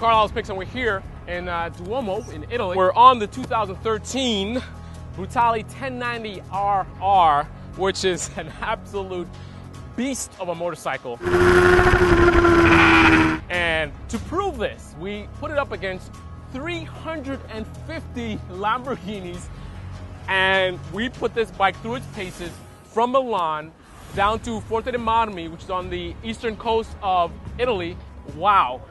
Carlyle's Picks, and we're here in Duomo in Italy. We're on the 2013 Brutale 1090RR, which is an absolute beast of a motorcycle. And to prove this, we put it up against 350 Lamborghinis, and we put this bike through its paces from Milan down to Forte dei Marmi, which is on the eastern coast of Italy. Wow.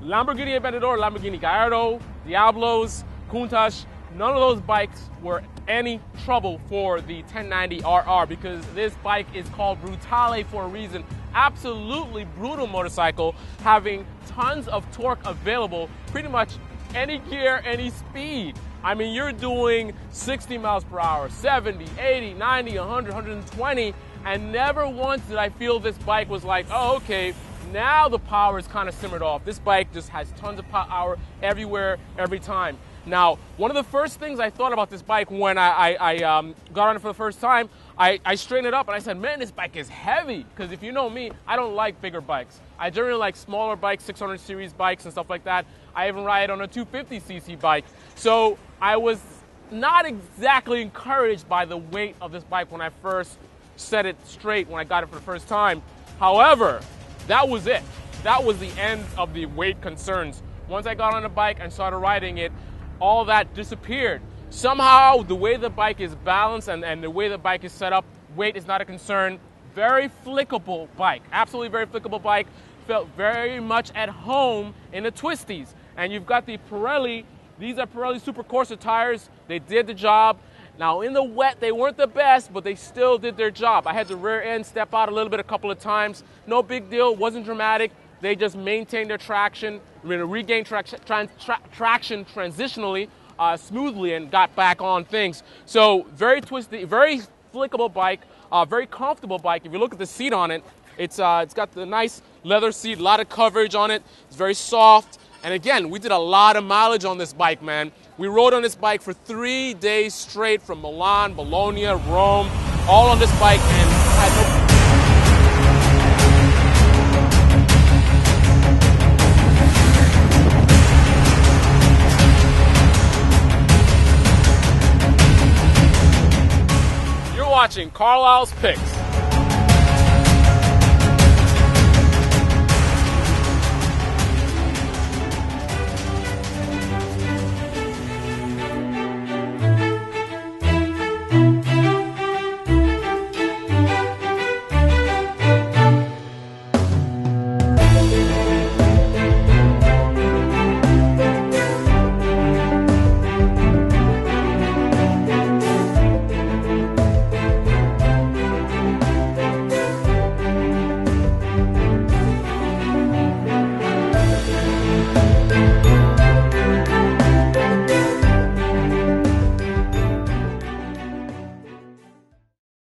Lamborghini Aventador, Lamborghini Gallardo, Diablos, Countach, none of those bikes were any trouble for the 1090RR, because this bike is called Brutale for a reason. Absolutely brutal motorcycle, having tons of torque available, pretty much any gear, any speed. I mean, you're doing 60 miles per hour, 70, 80, 90, 100, 120, and never once did I feel this bike was like, oh, okay, now the power is kind of simmered off. This bike just has tons of power everywhere, every time. Now, one of the first things I thought about this bike when I got on it for the first time, I straightened it up and I said, man, this bike is heavy. Because if you know me, I don't like bigger bikes. I generally like smaller bikes, 600 series bikes and stuff like that. I even ride on a 250cc bike. So I was not exactly encouraged by the weight of this bike when I first set it straight when I got it for the first time. However, that was it. That was the end of the weight concerns. Once I got on the bike and started riding it, all that disappeared. Somehow, the way the bike is balanced and the way the bike is set up, weight is not a concern. Very flickable bike, absolutely very flickable bike. Felt very much at home in the twisties. And you've got the Pirelli. These are Pirelli Super Corsa tires. They did the job. Now, in the wet, they weren't the best, but they still did their job. I had the rear end step out a little bit a couple of times. No big deal, wasn't dramatic. They just maintained their traction, regained traction transitionally, smoothly, and got back on things. So very twisty, very flickable bike, very comfortable bike. If you look at the seat on it, it's got the nice leather seat, a lot of coverage on it. It's very soft. And again, we did a lot of mileage on this bike, man. We rode on this bike for 3 days straight from Milan, Bologna, Rome, all on this bike, and had no... You're watching Carlyle's Picks.